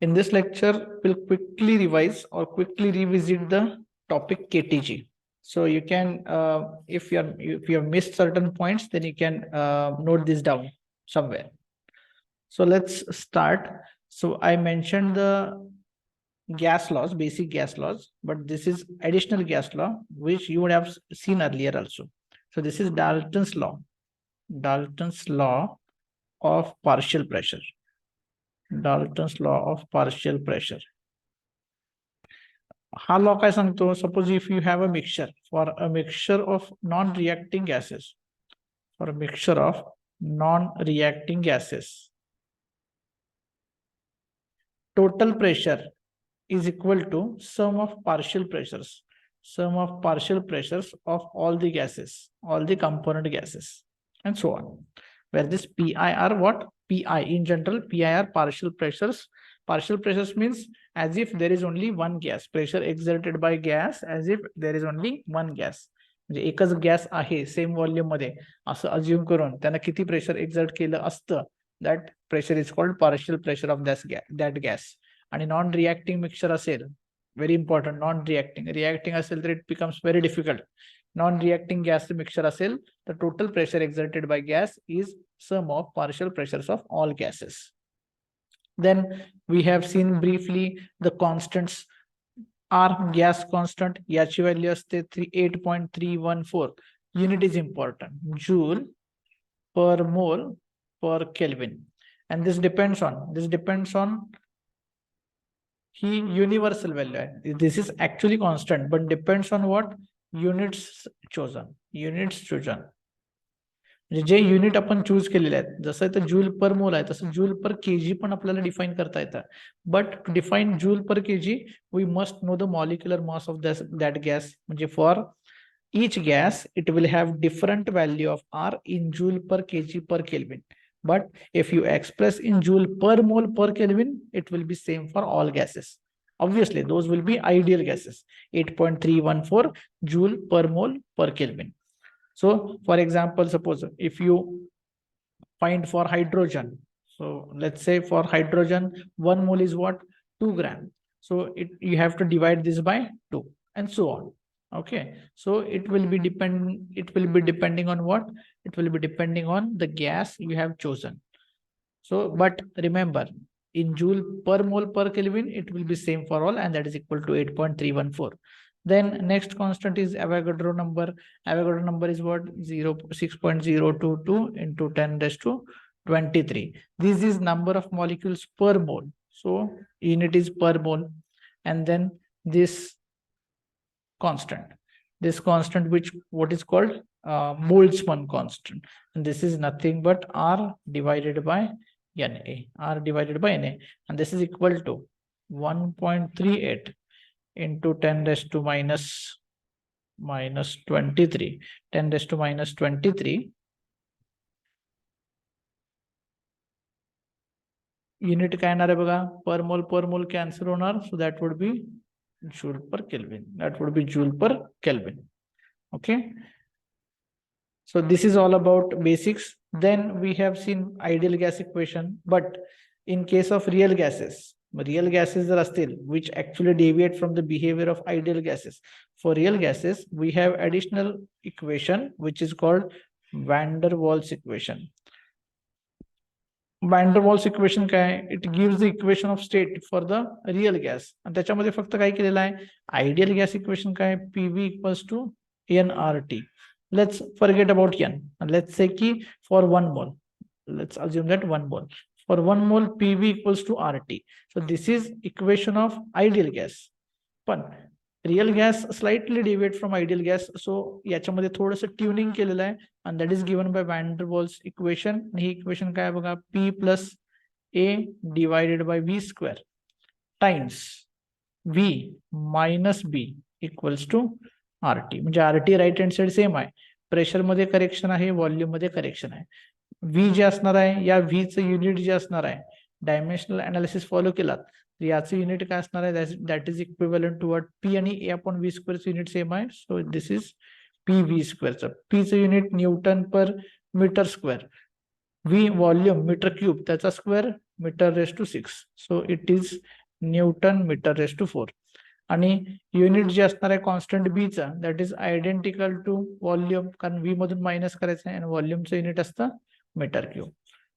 In this lecture, we'll quickly revise or quickly revisit the topic KTG. So you can, if you have missed certain points, then you can note this down somewhere. So let's start. So I mentioned the gas laws, basic gas laws, but this is additional gas law, which you would have seen earlier also. So this is Dalton's law of partial pressure. Dalton's law of partial pressure. हा law काय सांगतो, suppose if you have a mixture for a mixture of non reacting gases, for a mixture of non reacting gases, total pressure is equal to sum of partial pressures of all the gases, all the component gases, and so on. Where this pi are what? Pi in general, pi are partial pressures. Partial pressures means as if there is only one gas, pressure exerted by gas as if there is only one gas. म्हणजे एकच gas आहे same volume मध्ये असं assume करून त्यांना किती pressure exert केलं असतं, that pressure is called partial pressure of that gas. आणि नॉन रिएक्टिंग मिक्सचर असेल, very important, non reacting असेल तर it becomes very difficult. Non reacting gas mixture असेल the total pressure exerted by gas is sum of partial pressures of all gases. Then we have seen briefly the constants. R gas constant, याची value असते 8.314. Unit is important, joule per mole per Kelvin, and this depends on he universal value आहे. This is actually constant but depends on what? Units chosen. म्हणजे जे unit आपण choose केलेले आहेत, जसं इथं जूल पर मोल आहे तसं जूल पर केजी पण आपल्याला डिफाईन करता येतं. But to define joule per KG we must know the molecular mass of that gas. म्हणजे for each gas it will have different value of R in joule per kg per Kelvin, but if you express in joule per mole per Kelvin it will be same for all gases. Obviously those will be ideal gases. 8.314 joule per mole per Kelvin. So for example, suppose if you find for hydrogen, so let's say for hydrogen 1 mole is what? 2 gram. So you have to divide this by 2 and so on. Okay, so it will be depending on what? It will be depending on the gas you have chosen. So but remember, in joule per mole per Kelvin it will be same for all, and that is equal to 8.314. Then next constant is Avogadro number. Avogadro number is what? 6.022 into 10 raised to 23. This is number of molecules per mole, so unit is per mole. And then this constant which what is called Boltzmann constant, and this is nothing but R divided by Na, and this is equal to 1.38 into 10 raised to minus 23, 10 raised to minus 23. Unit काय येणार आहे बघा? per mole cancel होणार, so that would be joule per Kelvin. Okay, so this is all about basics. Then we have seen ideal gas equation, but in case of real gases जर असतील which actually deviate from the behavior of ideal gases, for real gases we have additional equation which is called van der Waals equation. van der Waals equation काय? It gives the equation of state for the real gas, आणि त्याच्यामध्ये फक्त काय केलेलं आहे? Ideal gas equation काय? PV equals to nRT. Let's forget about n and let's say ki for 1 mole, let's assume that 1 mole, for 1 mole PV equals to RT. So this is equation of ideal gas, पण real gas slightly deviate from ideal gas. So याच्यामध्ये थोडंसं tuning केलेलं आहे, and that is given by van der Waals equation. He equation काय बघा? P plus A divided by V square times V minus B equals to RT. म्हणजे RT right hand side same आहे, pressure मध्ये correction आहे, volume मध्ये correction आहे. V जे असणार आहे, या V चं युनिट जे असणार आहे, डायमेन्शनल अनालिसिस फॉलो केलात याचं युनिट काय असणार आहे? That is equivalent to what? P आणि A अपॉन V स्क्वेअरचं युनिट सेम आहे, सो दिस इज PV स्क्वेअरचं. P चं unit newton per metre square, V volume metre cube त्याचा square metre raise to 6. So it is newton metre raise to 4. आणि unit जे असणार आहे constant b चा that is identical to volume, कारण V मधून मायनस करायचं आहे आणि व्हॉल्यूमचं युनिट असतं मीटर क्यूब.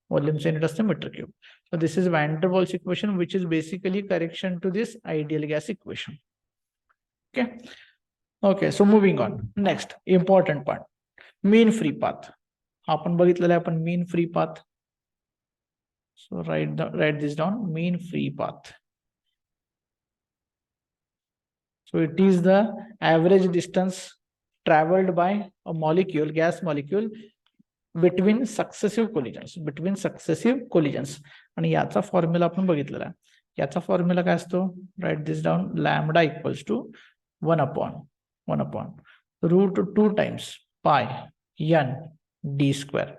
व्हॉल्यूमचं युनिट असतं metre cube. So this is van der Waals equation, which is basically correction to this ideal gas equation. Okay. Okay. So moving on. Next important part, mean free path. आपण बघितलेलं आहे आपण mean free path. So write this down. Mean free path. So it is the average distance traveled by a molecule, gas molecule, between successive collisions. आणि याचा formula आपण बघितलेला आहे. याचा फॉर्म्युला काय असतो? Write this down. Lambda equals to 1 upon √2 times pi n d square.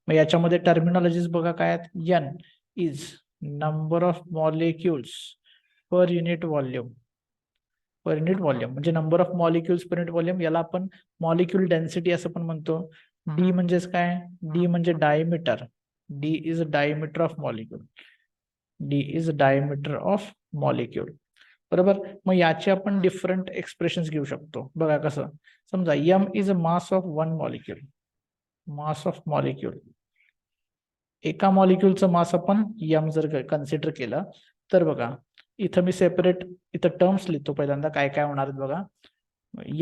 मग याच्यामध्ये टर्मिनॉलॉजीज बघा काय आहेत. n is number of molecules per unit volume. म्हणजे number of molecules per unit volume. याला आपण मॉलिक्युल डेन्सिटी असं पण म्हणतो. डी म्हणजेच काय? डी म्हणजे diameter. D is diameter of molecule. बरोबर. मग याचे आपण डिफरंट एक्सप्रेशन्स घेऊ शकतो. बघा कसं. समजा m is a mass of one molecule. एका मॉलिक्युलचं मास आपण m जर कन्सिडर केलं तर बघा इथं मी सेपरेट इथं टर्म्स लिहितो. पहिल्यांदा काय काय होणार आहेत बघा.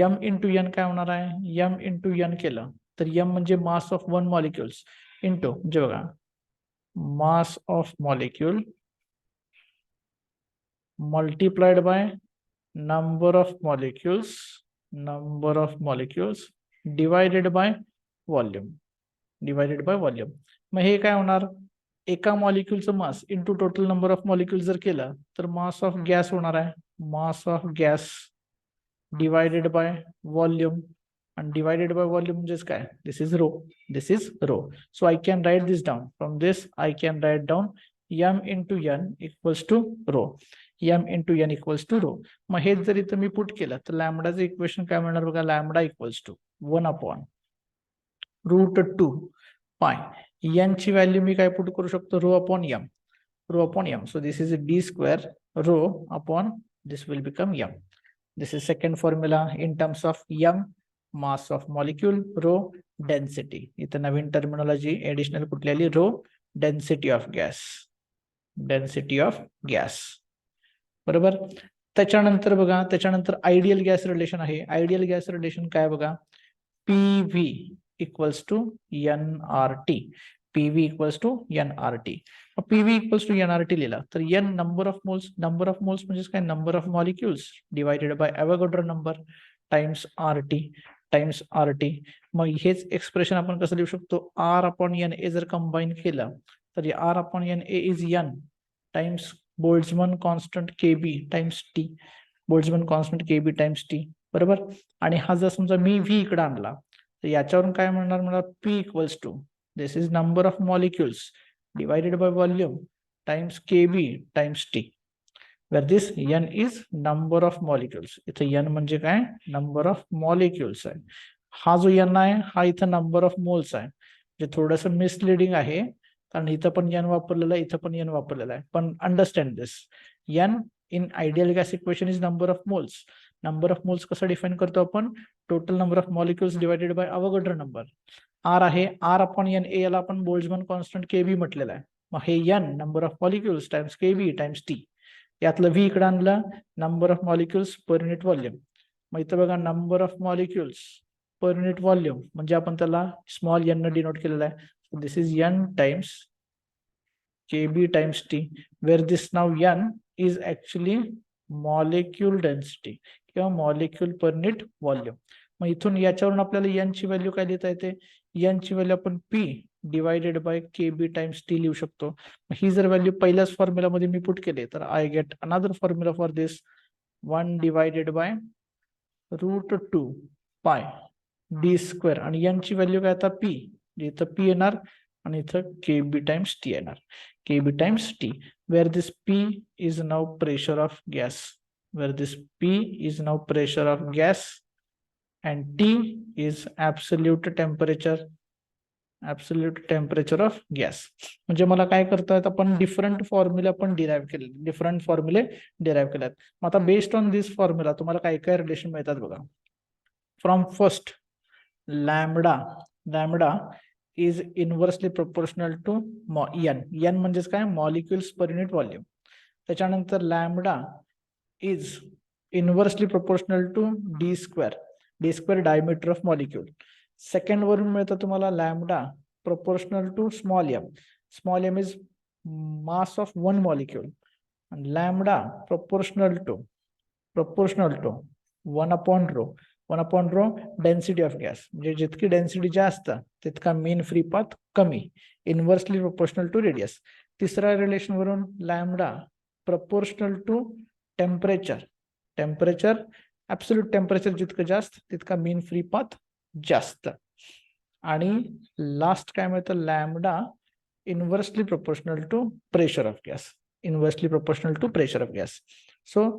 m इंटू n काय होणार आहे? m इंटू n केलं तर m म्हणजे मास ऑफ वन मॉलिक्युल्स इंटू म्हणजे बघा मास of molecule multiplied by number of molecules divided by volume. मग हे काय होणार? एका मॉलिक्युलचं mass into total number of molecule जर केलं तर मास ऑफ गॅस होणार आहे. Mass of gas divided by volume. आणि डिवायडेड बाय व्हॉल्यूम म्हणजेच काय? This is rho. So I can write this down. From this I can write down m into n equals to rho. m into n equals to rho. मग हेच जर इथं me put केलं तर लॅम्बडाचं equation काय मिळणार बघा. लॅम्बडा इक्वल्स टू 1/√2 पाय. n ची व्हॅल्यू मी काय पुट करू शकतो? Rho upon m. So this is d square rho upon this will become m. This is second formula in terms of m mass of molecule, rho density. इथं नवीन terminology additional कुठली आली? Rho density of gas. बरोबर. त्याच्यानंतर बघा त्याच्यानंतर ideal gas relation आहे. Ideal gas relation काय बघा. PV equals to nRT. PV equals to nRT. PV equals to nRT लिहिला तर n नंबर ऑफ मोल्स म्हणजे काय? Number of molecules divided bye Avogadro number times RT. मग हेच expression आपण कसं लिहू शकतो? R अपॉन NA जर कंबाईन केलं तर R upon NA is n times Boltzmann constant KB times T. बरोबर. आणि हा जर समजा मी V इकडे आणला तर याच्यावरून काय म्हणणार मला? P equals to this is number of molecules divided by volume times KB times T. where this n is number of molecules. इथं n म्हणजे काय? नंबर ऑफ मॉलिक्युल्स आहे. हा जो n आहे हा इथं नंबर ऑफ मोल्स आहे. जे थोडस मिसलिडिंग आहे कारण इथं पण n वापरलेला आहे, इथं पण n वापरलेला आहे. पण understand this. n in ideal gas equation is number of moles. Number of moles कसं डिफाइन करतो आपण? Total number of molecules divided bye Avogadro number. R आहे R अपॉन NA, याला आपण बोल्ट्झमन कॉन्स्टंट KB म्हटलेला आहे. मग हे n number of molecules times KB times T. यातलं V इकडे आणलं number of molecules per unit volume. मग इथं बघा number of molecules per unit volume म्हणजे आपण त्याला स्मॉल n न डिनोट केलेला आहे. This is n times KB times T, where this नाव n is actually molecule density किंवा मॉलिक्युल पर युनिट व्हॉल्यूम. मग इथून याच्यावरून आपल्याला n ची व्हॅल्यू काय लिहिता येते? n ची व्हॅल्यू आपण P divided by KB times T लिहू शकतो. ही जर व्हॅल्यू पहिल्याच फॉर्म्युला मध्ये मी पुट केले तर I get another formula for this 1 divided by √2 पाय d स्क्वेअर. आणि n ची व्हॅल्यू काय आता P. इथं P येणार आणि इथं KB टाइम्स T येणार. KB times T, where this P is now pressure of gas. And T is absolute temperature. Absolute temperature of gas. म्हणजे मला काय करतायत, आपण डिफरंट फॉर्म्युले आपण डिराईव्ह केले, डिफरंट फॉर्म्युले डिराईव्ह केलेत. मग आता बेस्ड ऑन दिस फॉर्म्युला तुम्हाला काय काय रिलेशन मिळतात बघा. From first, lambda, lambda is inversely proportional to n. N म्हणजेच काय, मॉलिक्युल्स पर युनिट व्हॉल्यूम. त्याच्यानंतर lambda is inversely proportional to d square, d square diameter of molecule. Second वरून मिळतं तुम्हाला lambda proportional to small m. Small m is mass of one molecule. Lambda proportional to 1/ρ. 1/ρ density of gas. म्हणजे जितकी density जास्त तितका mean free path कमी. Inversely proportional to radius. तिसऱ्या relation वरून lambda proportional to temperature. Temperature, absolute temperature जितकं जास्त तितका मीन फ्री पाथ जास्त. आणि लास्ट काय मिळतं, lambda inversely proportional to pressure of gas. Inversely proportional to pressure of gas. So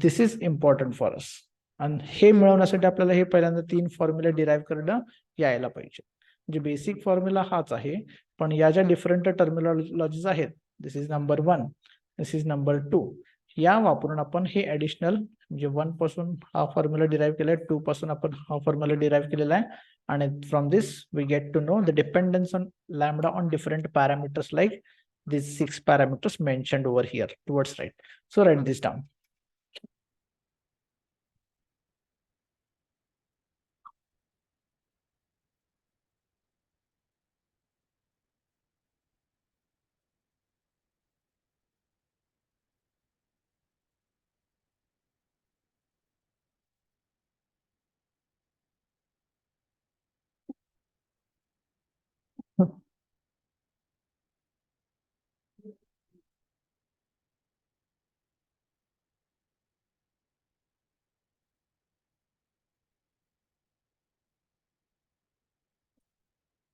this is important for us. आणि हे मिळवण्यासाठी आपल्याला हे पहिल्यांदा 3 फॉर्म्युला डिराईव्ह करणं यायला पाहिजे. म्हणजे बेसिक फॉर्म्युला हाच आहे, पण या ज्या डिफरंट टर्मिनॉलॉजीज आहेत, this is number 1, this is number 2, या वापरून आपण हे ऍडिशनल, म्हणजे 1 पासून हा फॉर्म्युला डिराईव्ह केलाय, 2 पासून आपण हा फॉर्म्युला डिराईव्ह केलेला आहे. आणि from this we get to know the dependence on lambda on different parameters like these 6 parameters mentioned over here towards right. So write this down.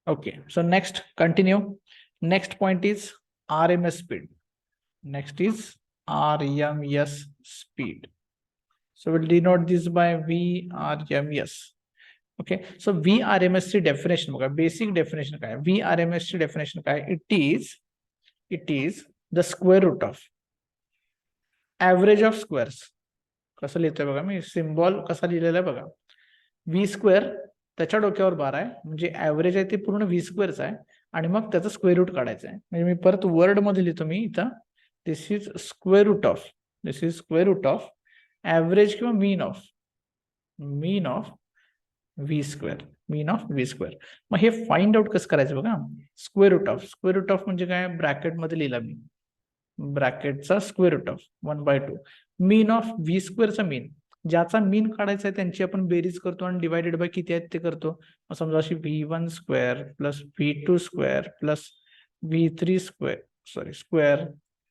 Okay, so next, continue. Next point is RMS speed. Next is RMS speed. So we'll denote this by VRMS. Okay, so VRMS ची definition बघा, basic definition काय, VRMS ची definition काय, it is the square root of average of squares. कसं लिहितोय बघा मी, symbol कसा लिहिलेला आहे बघा. व्ही स्क्वेअर त्याच्या डोक्यावर 12 आहे, म्हणजे ऍव्हरेज आहे ते पूर्ण व्ही स्क्वेअरच आहे, आणि मग त्याचं स्क्वेअर रूट काढायचं आहे. म्हणजे मी परत वर्ड मध्ये लिहितो मी इथं, this is square root of, this is square root of average किंवा mean of V square, mean of V square. मग हे फाइंड आउट कसं करायचं बघा. स्क्वेअर रूट ऑफ म्हणजे काय, ब्रॅकेट मध्ये लिहिला मी, ब्रॅकेटचा square root of 1/2. Mean of V स्क्वेअरचा मीन, ज्याचा मीन काढायचा आहे त्यांची आपण बेरीज करतो आणि डिवायडेड बाय किती आहेत ते करतो. समजा अशी V1 square plus V2 square plus V3 square, square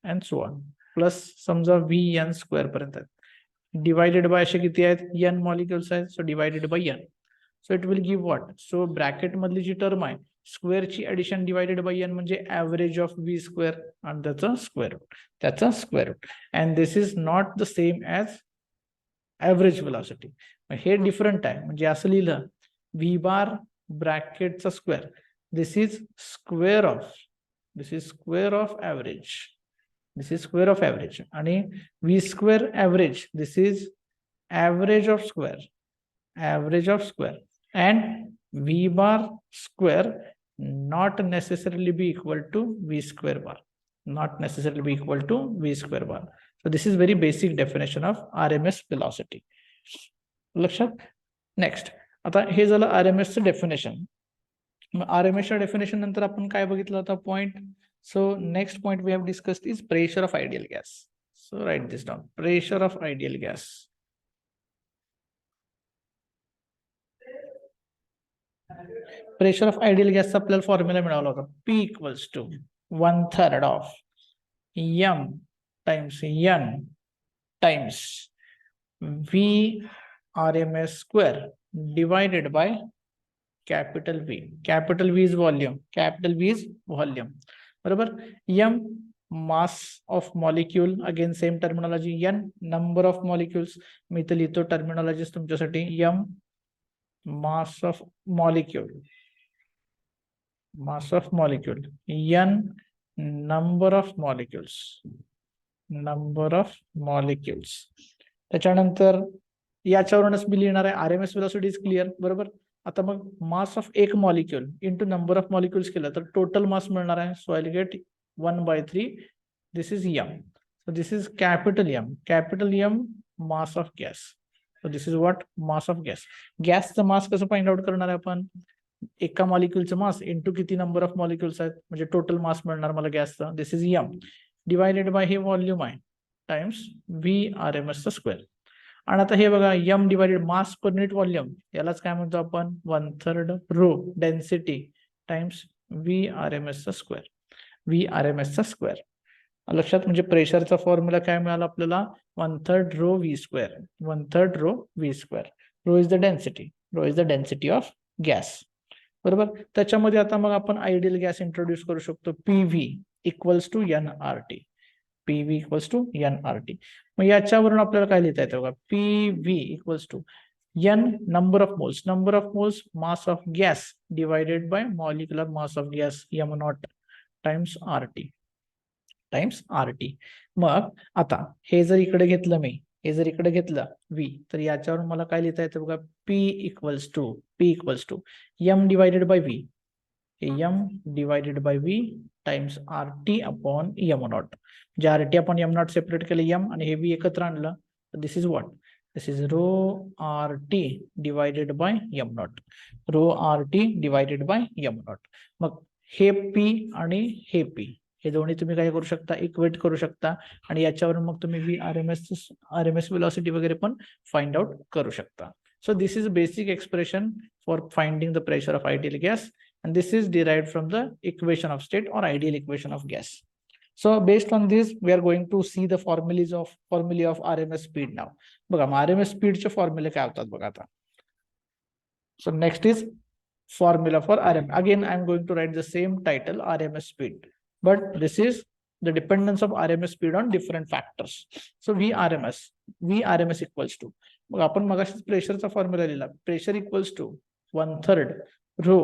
and so on, plus समजा VN स्क्वेअर पर्यंत आहेत. डिवायडेड बाय असे किती आहेत, N मॉलिक्युल्स आहेत, so divided by N. So it will give what, so bracket मधली जी टर्म आहे स्क्वेअरची ऍडिशन डिवायडेड बाय N म्हणजे ऍव्हरेज ऑफ व्ही स्क्वेअर आणि त्याचा square root. And this is not the same as average velocity. हे different आहे, म्हणजे असं लिहिलं व्ही बार ब्रॅकेटचा square, this is square of average, this is square of average. आणि V square average, this is average of square, and V bar square not necessarily be equal to V square bar, So this is very basic definition of RMS velocity. लक्षात. Next, आता हे झालं RMS चं definition. RMS च्या definition नंतर आपण काय बघितलं होता point. So next point we have discussed is pressure of ideal gas. So write this down, pressure of ideal gas. Pressure of ideal गॅसचा आपल्याला फॉर्म्युला मिळाला होता, P equals to 1/3 of M times N times VRMS square divided by capital V. Capital V is volume, बरोबर. M mass of molecule, again same terminology. N number of molecules, मी इथे लिहितो terminologies तुमच्यासाठी. M mass of molecule mass of molecule, n number of molecules, number of molecules. त्याच्यानंतर याच्यावरूनच मी लिहिणार आहे RMS velocity is clear, बरोबर. आता मग मास ऑफ एक molecule into number of molecules केलं तर टोटल मास मिळणार आहे. So I will get 1/3. This is m. So this is capital M mass of gas. So this is what mass of gas. गॅसचं मास कसं find out करणार आहे आपण? एका मॉलिक्युलचं मास इंटू किती नंबर ऑफ मॉलिक्युल्स आहेत, म्हणजे टोटल मास मिळणार मला गॅसचा. This is m divided by हे व्हॉल्यूम आहे टाइम्स VRMS स्क्वेअर. आणि आता हे बघा m divided mass per unit volume, यालाच काय म्हणतो आपण 1/3 rho density times VRMS square. VRMS square लक्षात, म्हणजे प्रेशरचा फॉर्म्युला काय मिळाला आपल्याला 1/3 rho V square. 1/3 rho V square. Rho is the density, row is the density of gas, बरोबर. त्याच्यामध्ये आता मग आपण आयडियल गॅस इंट्रोड्यूस करू शकतो. PV equals to NRT. PV equals to NRT. मग याच्यावरून आपल्याला काय लिहिता येतं बघा, PV equals to n number of moles mass of gas divided by molecular mass of gas m0 times RT times RT. मग आता हे जर इकडे घेतलं मी, हे जर इकडे घेतलं V, तर याच्यावरून मला काय लिहिता येतं बघा, P equals to m divided by V. m divided by V times RT upon m0. जे RT अपॉन m0 सेपरेट केलं m आणि हे V एकत्र आणलं तर this is what, this is rho RT divided by m0. Rho RT divided by m0. मग हे P आणि हे P हे दोन्ही तुम्ही काय करू शकता, इक्वेट करू शकता आणि याच्यावरून मग तुम्ही RMS वेलोसिटी वगैरे पण फाइंड आउट करू शकता. So this is basic expression for finding the pressure of ideal gas, and this is derived from the equation of state or ideal equation of gas. So based on this, we are going to see the formulae of RMS speed now. बघा RMS speed चे फॉर्म्युले काय होतात बघा आता. So next is formula for RMS. Again, I am going to write the same title, RMS speed, but this is the dependence of RMS speed on different factors. So VRMS equals to, मग आपण मगाशीच प्रेशरचा formula लिहिला, pressure equals to 1/3 rho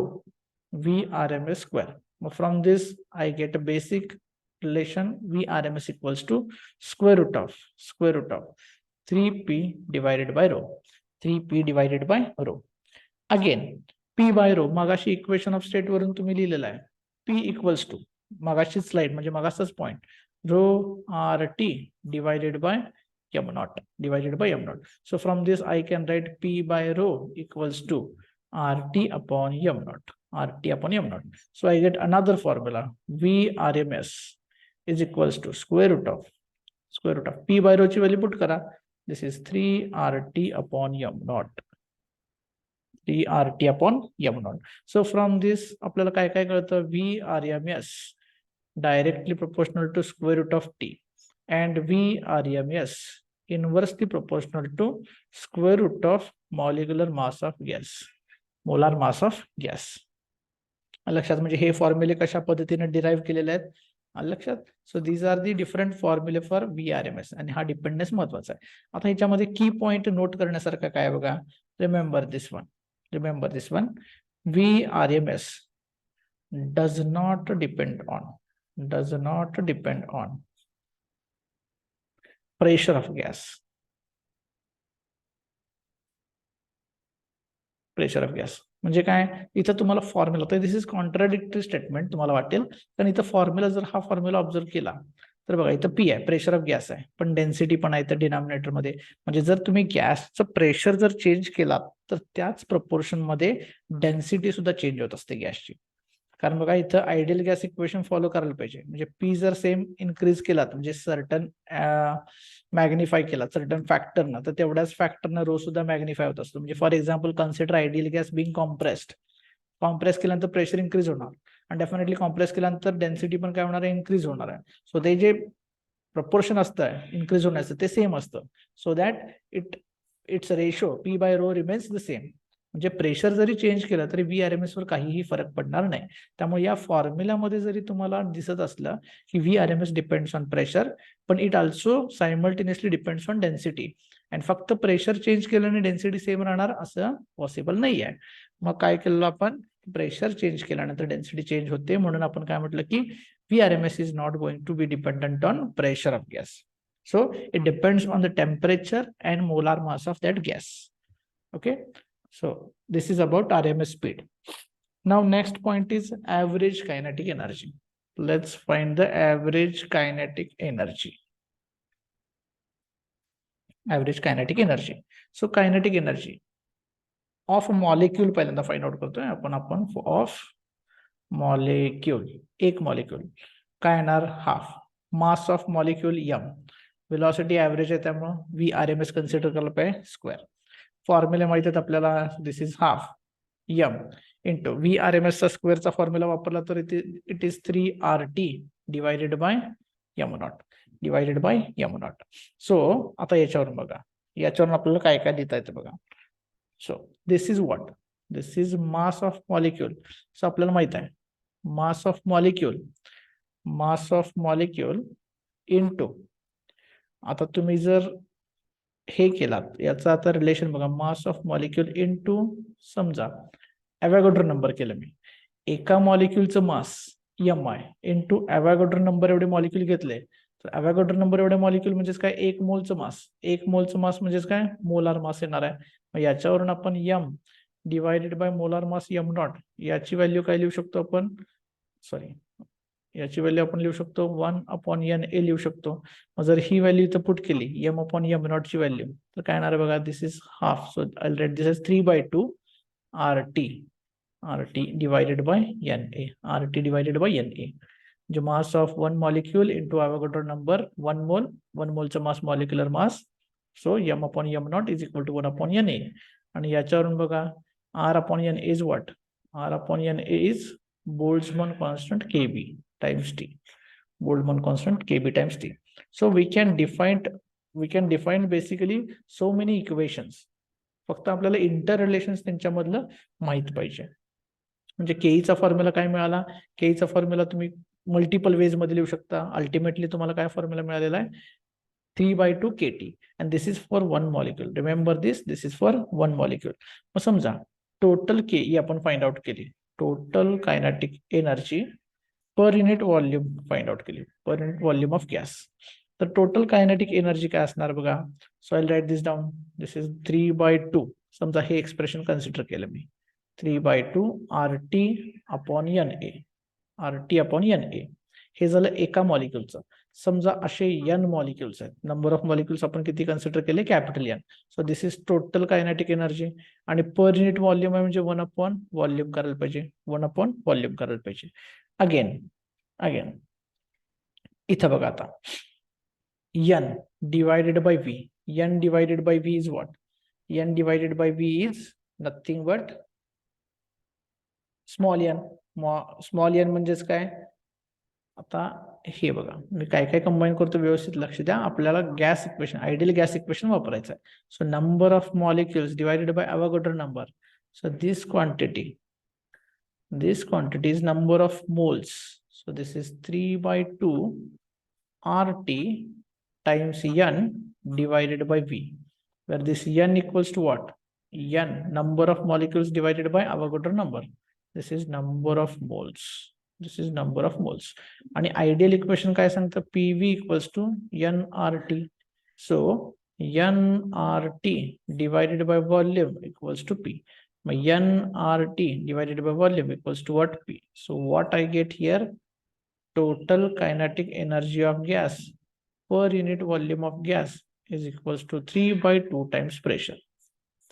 VRMS square. मग from this I get a basic relation VRMS equals to square root of 3P divided by rho. 3P divided by rho. Again P by rho मगाशी equation of state वरून तुम्ही लिहिलेला आहे. P equals to मगाशी slide म्हणजे मगाचाच point, rho RT divided by m0. So from this I can write P by rho equals to RT upon m0. So I get another formula, VRMS is equals to square root of P by rho ची value put करा. This is 3RT upon m0. 3RT upon m0. So from this आपल्याला काय काय कळतं, VRMS directly proportional to square root of T and VRMS inversely proportional to square root of molecular mass of gas, molar mass of gas. लक्षात, म्हणजे हे फॉर्म्युले कशा पद्धतीने derive केलेले आहेत लक्षात. So these are the different फॉर्म्युले फॉर VRMS आणि हा डिपेंडन्स महत्वाचा आहे. आता ह्याच्यामध्ये की पॉइंट नोट करण्यासारखं काय बघा, remember this one, VRMS does not depend on pressure of gas. म्हणजे काय, इथं तुम्हाला फॉर्म्युला, तर दिस इज कॉन्ट्राडिक्टरी स्टेटमेंट तुम्हाला वाटेल, कारण इथं फॉर्म्युला जर हा फॉर्म्युला ऑब्झर्व केला तर बघा इथं P आहे, प्रेशर ऑफ गॅस आहे, पण डेन्सिटी पण आहे इथं डिनॉमिनेटर मध्ये. म्हणजे जर तुम्ही गॅसचं प्रेशर जर चेंज केला तर त्याच प्रपोर्शन मध्ये डेन्सिटी सुद्धा चेंज होत असते गॅसची. कारण बघा इथं आयडियल गॅस इक्वेशन फॉलो करायला पाहिजे, म्हणजे P जर सेम इन्क्रीज केला म्हणजे सर्टन मॅग्निफाय केला सर्टन फॅक्टरनं, तर तेवढ्याच फॅक्टरनं रो सुद्धा मॅग्निफाय होत असतो. म्हणजे for example consider ideal gas being compress केल्यानंतर प्रेशर इन्क्रीज होणार आणि डेफिनेटली कॉम्प्रेस केल्यानंतर डेन्सिटी पण काय होणार आहे, इन्क्रीज होणार आहे. सो ते जे प्रपोर्शन असतं इन्क्रीज होण्याचं ते सेम असतं, so that it's ratio P by rho remains the same. म्हणजे प्रेशर जरी चेंज केलं तरी VRMS वर काहीही फरक पडणार नाही. त्यामुळे या फॉर्म्युलामध्ये जरी तुम्हाला दिसत असलं की VRMS डिपेंड्स ऑन प्रेशर, पण it also simultaneously depends on density, आणि फक्त प्रेशर चेंज केल्याने डेन्सिटी सेम राहणार असं पॉसिबल नाही आहे. मग काय केलं आपण, प्रेशर चेंज केल्यानंतर डेन्सिटी चेंज होते, म्हणून आपण काय म्हटलं की VRMS is not going to be dependent on pressure of gas. So it depends on the temperature and molar mass of that gas. Okay, so this is about RMS speed. Now next point is average kinetic energy. Let's find the average kinetic energy. Average kinetic energy. So kinetic energy of molecule पहिल्यांदा find out करतोय आपण of molecule. एक molecule काय येणार, half mass of molecule m, velocity average आहे त्यामुळे VRMS consider करायला पाहिजे स्क्वेअर. फॉर्म्युला माहित आहेत आपल्याला, this is half m into VRMS चा स्क्वेअरचा फॉर्म्युला वापरला तर it is 3RT divided by m nought divided by m nought. So आता याच्यावरून बघा, याच्यावरून आपल्याला काय काय लिहिता येतं बघा. So this is what, this is mass of molecule. So आपल्याला माहित आहे मास ऑफ मॉलिक्यूल इंटू, आता तुम्ही जर हे केलात याचा आता रिलेशन बघा, मास ऑफ मॉलिक्यूल इंटू समजा ॲव्होगाड्रो नंबर केलं मी, एका मॉलिक्यूलचं मास m आहे इंटू ॲव्होगाड्रो नंबर एवढे मॉलिक्यूल घेतले, तर ॲव्होगाड्रो नंबर एवढे मॉलिक्यूल म्हणजेच काय, एक मोलचं मास म्हणजेच काय, मोलार मास येणार आहे. मग याच्यावरून आपण m divided bye molar mass m not याची व्हॅल्यू काय लिहू शकतो आपण, सॉरी याची व्हॅल्यू आपण लिहू शकतो 1/NA लिहू शकतो. मग जर ही व्हॅल्यू इथं पुट केली m/m नॉट ची व्हॅल्यू, तर काय येणार बघा, this is half. So I write this is 3/2 RT divided by NA, RT divided by NA. जो mass of one molecule into Avogadro number 1 mole, 1 मोलचं mass molecular mass, so m/m nought is equal to 1/NA. आणि याच्यावरून बघा R/NA is what, R/NA is Boltzmann constant Kb times T. Boltzmann constant Kb times T. So we can define basically so many equations. फक्त आपल्याला inter relations त्यांच्यामधलं माहित पाहिजे. म्हणजे केईचा formula काय मिळाला, केईचा फॉर्म्युला तुम्ही मल्टिपल वेज मध्ये लिहू शकता. अल्टिमेटली तुम्हाला काय फॉर्म्युला मिळालेला आहे, 3/2 KT, and this is for one molecule. Remember this is for one molecule. मग समजा टोटल Ke आपण फाइंड आउट केली, total kinetic energy per unit volume find out केली, per unit volume of gas. तर total kinetic energy काय असणार बघा. So I write this down, this is 3/2. समजा हे एक्सप्रेशन कन्सिडर केलं मी, 3/2 RT/NA, RT/NA. हे झालं एका मॉलिक्यूलचं. समजा असे n मॉलिक्यूल्स आहेत, नंबर ऑफ मॉलिक्यूल्स आपण किती कन्सिडर केले, capital N. So this is total kinetic energy. आणि पर युनिट व्हॉल्यूम आहे म्हणजे 1/व्हॉल्यूम करायला पाहिजे, 1/व्हॉल्यूम करायला पाहिजे. अगेन इथं बघा आता n divided by v, n divided by v is what, n divided by v is nothing but small n. Small n म्हणजेच काय, आता हे बघा मी काय काय कंबाईन करतो, व्यवस्थित लक्ष द्या. आपल्याला gas equation, ideal gas equation वापरायचं आहे. So number of molecules divided by Avogadro number. So this quantity is number of moles. So this is 3/2 RT times n divided by v, where this n equals to what, n number of molecules divided by Avogadro number. This is number of moles. आणि ideal equation काय सांगतं, PV equals to nRT. So nRT divided by volume equals to P. nRT divided by volume equals to what, P. So what I get here, total kinetic energy of gas per unit volume of gas is equals to 3/2 times pressure.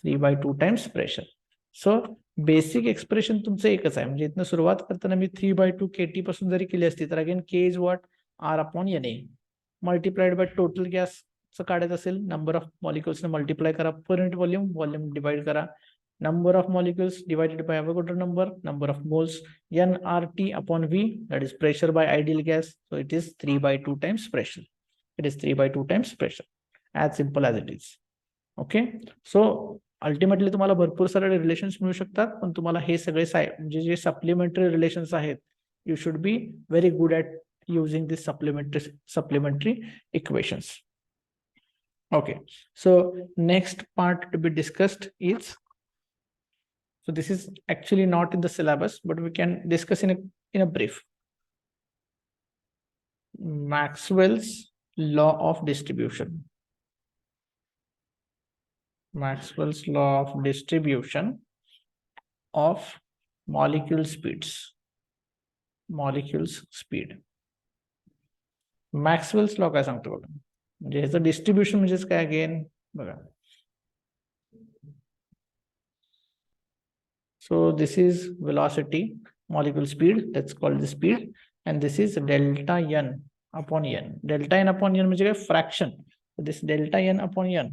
3/2 times pressure. So basic expression तुमचं एकच आहे. म्हणजे इथनं सुरुवात करताना मी 3/2 KT पासून जरी केली असती तर again K is what, R/NA multiplied by total गॅसचं काढायचं असेल, नंबर ऑफ मॉलिक्युल्स मल्टिप्लाय करा, पर युनिट व्हॉल्यूम डिवाइड करा, number of molecules divided by Avogadro number of moles, nRT/V, that is pressure by ideal gas. So it is 3/2 times pressure. It is 3/2 times pressure. As simple as it is. Okay. So ultimately तुम्हाला भरपूर सारे relations मिळू शकतात, पण तुम्हाला हे सगळे म्हणजे जे सप्लिमेंटरी रिलेशन्स आहेत, you should be very good at using this supplementary equations. Okay. So next part to be discussed is So this is actually not in the syllabus, but we can discuss in a brief. Maxwell's law of distribution. Maxwell's law of distribution of molecule speeds. Molecules speed. Maxwell's law काय सांगतो बघा, म्हणजे ह्याचं distribution म्हणजेच काय again बघा. So this is velocity, molecule speed, that's called the speed, and this is delta n upon n. Delta n upon n म्हणजे काय fraction. So this delta n upon n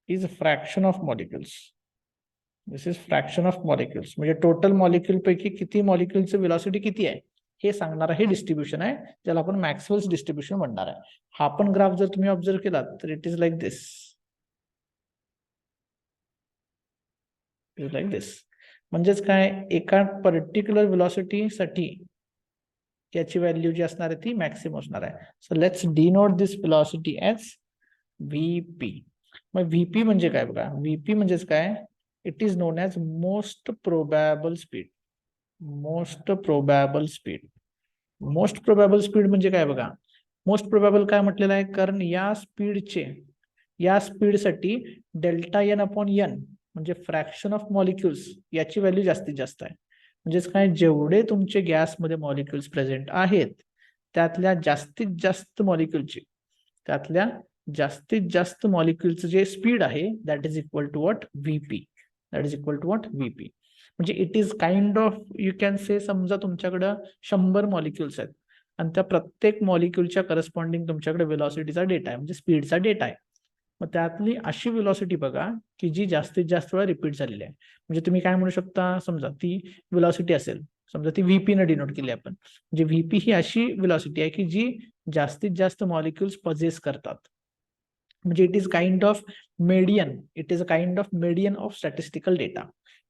is a fraction of molecules. This is fraction of molecules. म्हणजे total molecule पैकी किती मॉलिक्यूलचं velocity किती आहे हे सांगणारा हे डिस्ट्रीब्युशन आहे, ज्याला आपण मॅक्सवेल्स डिस्ट्रीब्युशन म्हणणार आहे. हा पण ग्राफ जर तुम्ही ऑब्झर्व केला तर it is like this. Like this म्हणजेच काय, एका पर्टिक्युलर वेलॉसिटीसाठी त्याची व्हॅल्यू जी असणार आहे ती मॅक्सिमम असणार आहे. So let's denote this velocity as VP. मग व्हीपी म्हणजे काय बघा, व्हीपी म्हणजेच काय, it is non as most probable speed. Most probable speed. Most probable speed म्हणजे काय बघा, मोस्ट प्रोबॅबल काय म्हटलेलं आहे, कारण या स्पीडसाठी डेल्टा एन अपॉन एन म्हणजे फ्रॅक्शन ऑफ मॉलिक्युल्स याची व्हॅल्यू जास्तीत जास्त आहे. म्हणजेच काय, जेवढे तुमचे गॅसमध्ये मॉलिक्युल्स प्रेझेंट आहेत त्यातल्या जास्तीत जास्त मॉलिक्युलचं जे स्पीड आहे that is equal to what, VP. That is equal to what, VP. म्हणजे it is kind of, you can say, समजा तुमच्याकडे 100 मॉलिक्युल्स आहेत आणि त्या प्रत्येक मॉलिक्युलच्या करस्पॉन्डिंग तुमच्याकडे वेलॉसिटीचा डेटा आहे, म्हणजे स्पीडचा डेटा आहे. मग त्यातली अशी वेलॉसिटी बघा की जी जास्तीत जास्त वेळा रिपीट झालेली आहे. म्हणजे तुम्ही काय म्हणू शकता, समजा ती वेलॉसिटी असेल, समजा ती व्हीपी ने डिनोट केली आपण, म्हणजे व्हीपी ही अशी वेलॉसिटी आहे की जी जास्तीत जास्त मॉलिक्युल्स पजेस करतात. म्हणजे it is kind of median. It is a kind of median of statistical data.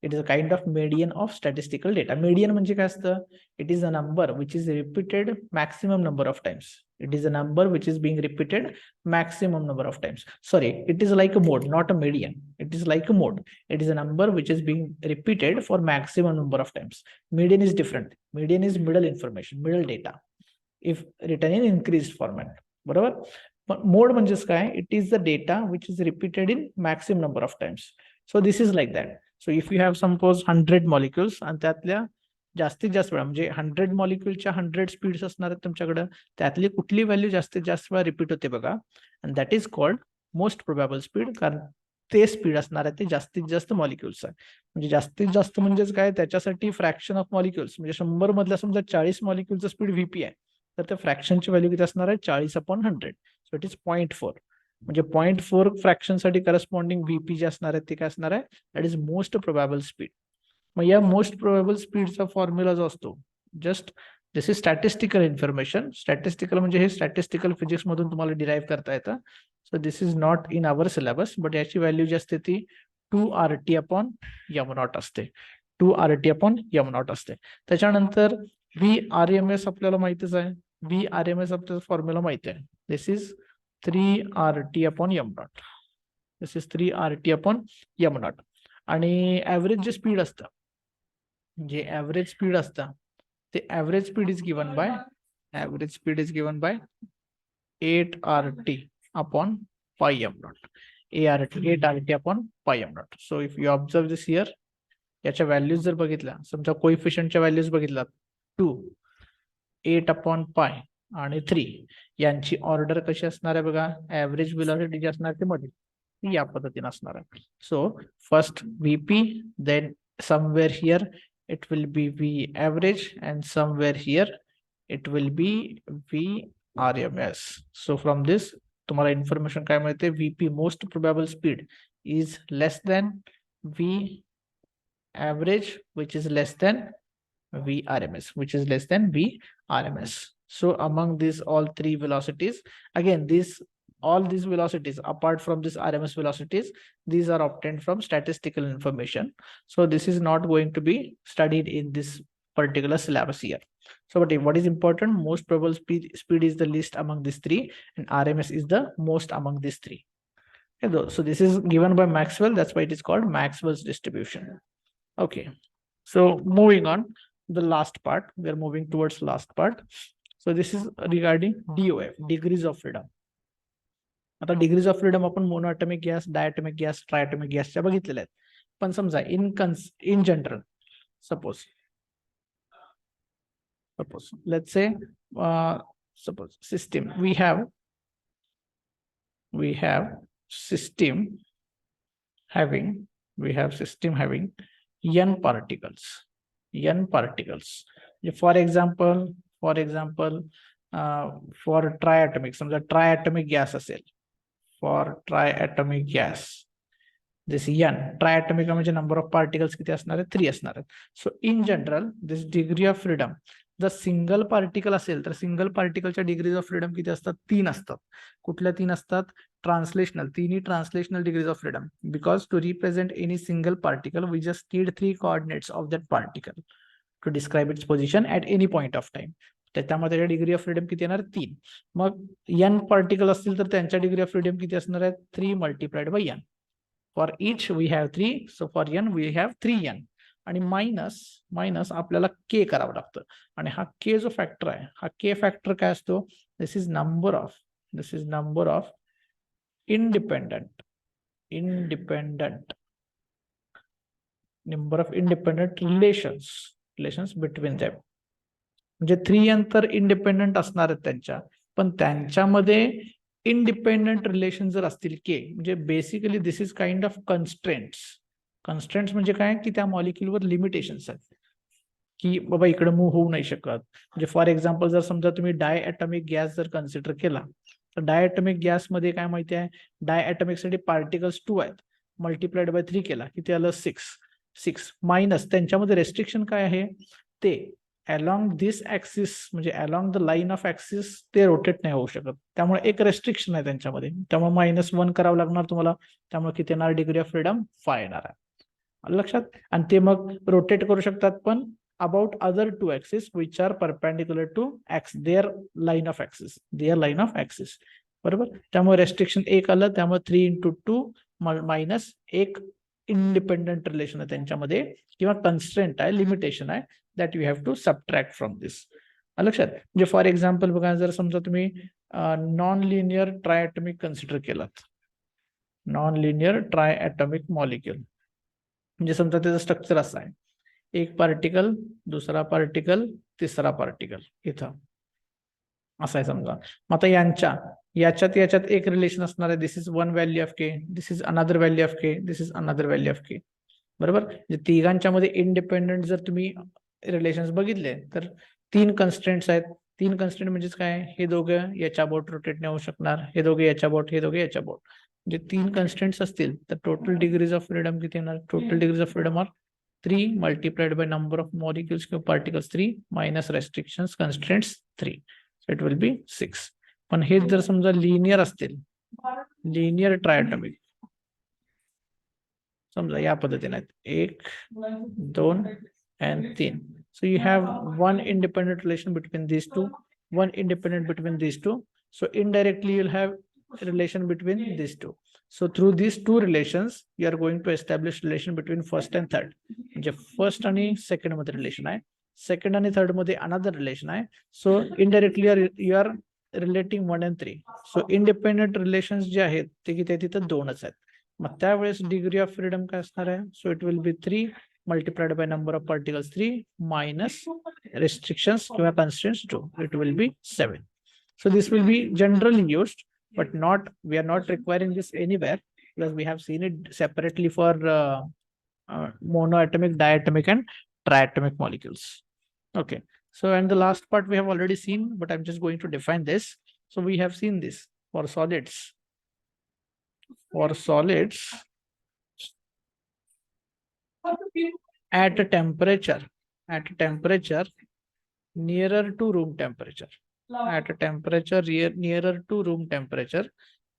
It is a kind of median of statistical data. Median म्हणजे काय असतं, it is a number which is repeated maximum number of times. It is a number which is being repeated maximum number of times. Sorry, it is like a mode, not a median. It is like a mode. It is a number which is being repeated for maximum number of times. Median is different. Median is middle information, middle data, if written in increased format. बरोबर. Mode म्हणजेच काय, it is the data which is repeated in maximum number of times. So this is like that. So if you have suppose 100 molecules आणि त्यातल्या जास्तीत जास्त वेळा म्हणजे 100 मॉलिक्युलच्या 100 speeds असणार आहेत तुमच्याकडे, त्यातली कुठली व्हॅल्यू जास्तीत जास्त वेळा रिपीट होते बघा, and that is called most probable speed. कारण ते स्पीड असणार आहे ते जास्तीत जास्त मॉलिक्युल्स आहे. म्हणजे जास्तीत जास्त म्हणजेच काय, त्याच्यासाठी फ्रॅक्शन ऑफ मॉलिक्युल्स, म्हणजे 100 मधल्या समजा 40 मॉलिक्युलचं स्पीड व्हीपी आहे, तर त्या फ्रॅक्शनची व्हॅल्यू किती असणार आहे, 40/100. So it is 0.4. म्हणजे 0.4 फ्रॅक्शन साठी करस्पॉन्डिंग व्हीपी जे असणार आहे ते काय असणार आहे, that is most probable speed. मग या मोस्ट प्रोबॅबल स्पीडचा फॉर्म्युला जो असतो, just this is statistical information. Statistical म्हणजे हे स्टॅटिस्टिकल फिजिक्स मधून तुम्हाला डिराईव्ह करता येतं. So this is not in our syllabus, but याची व्हॅल्यू जी असते ती 2RT/m0 असते. 2RT/m0 असते. त्याच्यानंतर VRMS आपल्याला माहितीच आहे. VRMS आपल्याला फॉर्म्युला माहिती आहे. This is 3RT/m0. This is 3RT/m0. आणि ऍव्हरेज जे स्पीड असतं, जे ऍव्हरेज स्पीड असतं ते average speed is given by 8RT/m0. 8RT/m0. So if you observe this here, याच्या व्हॅल्यूज जर बघितल्या, समजा कोइफिशियंटच्या व्हॅल्यूज बघितल्या 2, 8/π आणि 3, यांची ऑर्डर कशी असणार आहे बघा, ऍव्हरेज वेलॉसिटी जी असणार ते मध्ये या पद्धतीने असणार आहे. So first VP, then somewhere here it will be V average, and somewhere here it will be VRMS. So from this तुम्हाला इन्फॉर्मेशन काय मिळते, VP most probable speed is less than V average which is less than VRMS, which is less than VRMS. So among these all three velocities, again all these velocities apart from this RMS velocities, these are obtained from statistical information. So this is not going to be studied in this particular syllabus here. So but what is important, most probable speed is the least among these three, and RMS is the most among these three. So this is given by Maxwell. That's why it is called Maxwell's distribution. Okay. So moving on, the last part, we are moving towards last part. So this is regarding DOF, degrees of freedom. आता degrees of freedom आपण monoatomic gas, diatomic gas, ट्रायटॉमिक गॅसच्या बघितलेल्या आहेत. पण समजा in general suppose let's say suppose system we have system having n particles. For example for triatomic, समजा triatomic gas असेल, for triatomic gas this n triatomic म्हणजे number of particles किती असणार आहे, 3 असणार आहेत. So in general this degree of freedom, जर single particle असेल तर सिंगल पार्टिकलच्या डिग्रीज ऑफ फ्रीडम किती असतात, 3 असतात. कुठल्या 3 असतात, ट्रान्सलेशनल, तिन्ही translational degrees of freedom. Because to represent any single particle we just need 3 coordinates of that particle to describe its position at any point of time. त्याच्यामध्ये त्याच्या degree of freedom किती येणार, 3. मग n पार्टिकल असतील तर त्यांच्या degree of freedom किती असणार आहे, 3 multiplied by n. For each we have 3, so for n we have 3n. आणि मायनस आपल्याला k करावं लागतं. आणि हा k जो फॅक्टर आहे, हा k फॅक्टर काय असतो, this is number of independent relations between them. म्हणजे 3n तर इंडिपेंडंट असणार आहेत त्यांच्या, पण त्यांच्यामध्ये इंडिपेंडंट रिलेशन जर असतील k, म्हणजे basically this is kind of constraints म्हणजे काय, की त्या मॉलिक्युलवर लिमिटेशन्स आहेत, की बाबा इकडे मूव्ह होऊ नाही शकत. म्हणजे फॉर एक्झाम्पल जर समजा तुम्ही डायॲटॉमिक गॅस जर कन्सिडर केला, तर डायॲटॉमिक गॅस मध्ये काय माहिती आहे, डायॲटॉमिक साठी पार्टिकल्स 2 आहेत, मल्टिप्लाइड बाय 3 केला किती आलं, 6 मायनस त्यांच्यामध्ये रेस्ट्रिक्शन काय आहे, ते अलॉंग दिस ऍक्सिस म्हणजे along the line of axis ते रोटेट नाही होऊ शकत. त्यामुळे एक रेस्ट्रिक्शन आहे त्यांच्यामध्ये, त्यामुळे -1 करावं लागणार तुम्हाला. त्यामुळे किती येणार, डिग्री ऑफ फ्रीडम 5 येणार आहे लक्षात. आणि ते मग रोटेट करू शकतात पण about other 2 axis which are perpendicular to their line of axis. बरोबर. त्यामुळे रेस्ट्रिक्शन 1 आलं, त्यामुळे 3 × 2 मायनस एक इंडिपेंडंट रिलेशन आहे त्यांच्यामध्ये, किंवा कन्स्ट्रेंट आहे, लिमिटेशन आहे, that you have to subtract from this. लक्षात. म्हणजे फॉर एक्झाम्पल बघा, जर समजा तुम्ही नॉन लिनियर ट्रायॲटॉमिक कन्सिडर केलात, नॉन लिनियर ट्रायॲटॉमिक मॉलिक्युल, म्हणजे समजा त्याचं स्ट्रक्चर असं आहे, एक पार्टिकल, दुसरा पार्टिकल, तिसरा पार्टिकल, इथं असं आहे समजा. मग आता याच्यात एक रिलेशन असणार आहे, this is 1 value of k, this is another value of k, this is another value of k. बरोबर. तिघांच्या मध्ये इंडिपेंडंट जर तुम्ही रिलेशन्स बघितले तर 3 कन्स्ट्रेंट्स आहेत. 3 कन्स्ट्रेंट म्हणजेच काय, हे दोघं याच्या बोट रोटेट नाही होऊ शकणार, हे दोघे याच्या बोट, हे दोघे याच्या बोट. म्हणजे 3 कन्स्ट्रेंट्स असतील तर टोटल डिग्रीज ऑफ फ्रीडम किती येणार, total degrees of freedom are 3 multiplied by number of molecules किंवा particles 3 minus restrictions constraints 3, so it will be 6. पण हे जर समजा लिनियर असतील, लिनियर ट्रायॲटॉमिक समजा या पद्धतीने आहेत, 1, 2 and 3. So you have one independent relation between these two, one independent between these two. So indirectly you'll have a relation between these two. So through these 2 relations you are going to establish relation between first and third. म्हणजे first आणि second मध्ये relation आहे, second आणि third मध्ये another relation आहे. So indirectly you are relating 1 and 3. So independent relations जे आहेत ते किती आहेत, तिथं 2च आहेत. मग त्यावेळेस डिग्री ऑफ फ्रीडम काय असणार आहे, so it will B 3 multiplied by number of particles 3 minus restrictions किंवा constraints 2, it will be 7. So this will be generally used, but we are not requiring this anywhere, because we have seen it separately for monoatomic, diatomic and triatomic molecules. Okay, so and the last part we have already seen, but I'm just going to define this. So we have seen this for solids. At a temperature nearer to room temperature,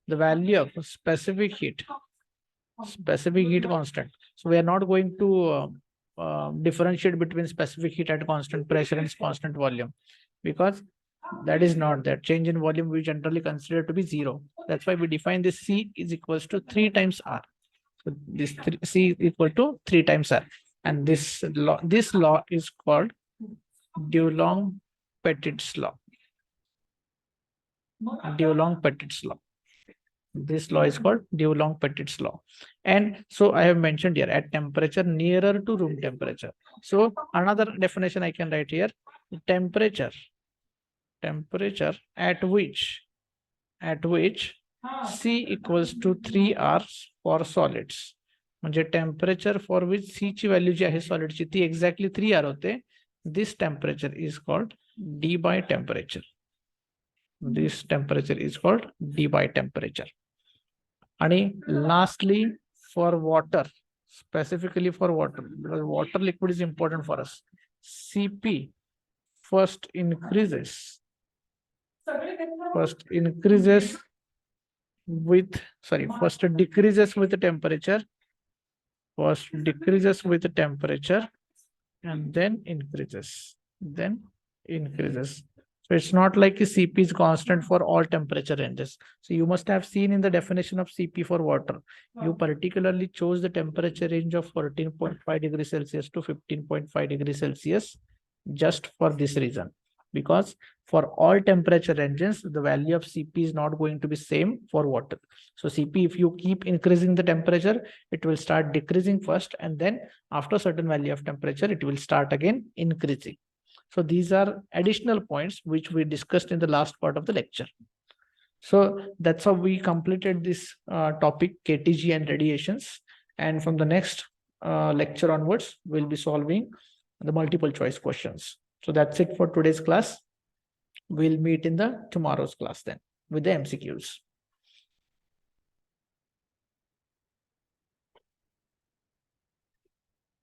the value of specific heat constant. So we are not going to differentiate between specific heat at constant pressure and constant volume, because that is not that. Change in volume we generally consider to be 0. That's why we define this C is equals to 3 times R. So this C is equal to 3 times R. And this law is called Dulong-Petit's law. Dulong-Petit's law. This law is called Dulong-Petit's law. And so I have mentioned here at temperature nearer to room temperature. So another definition I can write here, temperature at which C equals to 3 R's for solids. म्हणजे temperature for which C ची value जी आहे सॉलिडची ती exactly 3 R होते. This temperature is called D by temperature. This temperature is called D by temperature. आणि lastly for water, specifically for water, because water liquid is important for us, CP first decreases with the temperature, and then increases. So it's not like CP is constant for all temperature ranges. So you must have seen in the definition of CP for water, you particularly chose the temperature range of 14.5 degrees Celsius to 15.5 degrees Celsius just for this reason. Because for all temperature ranges, the value of CP is not going to be same for water. So CP, if you keep increasing the temperature, it will start decreasing first, and then after a certain value of temperature, it will start again increasing. So these are additional points which we discussed in the last part of the lecture. So that's how we completed this topic, KTG and radiations. And from the next lecture onwards, we'll be solving the multiple choice questions. So that's it for today's class. We'll meet in the tomorrow's class then with the MCQs.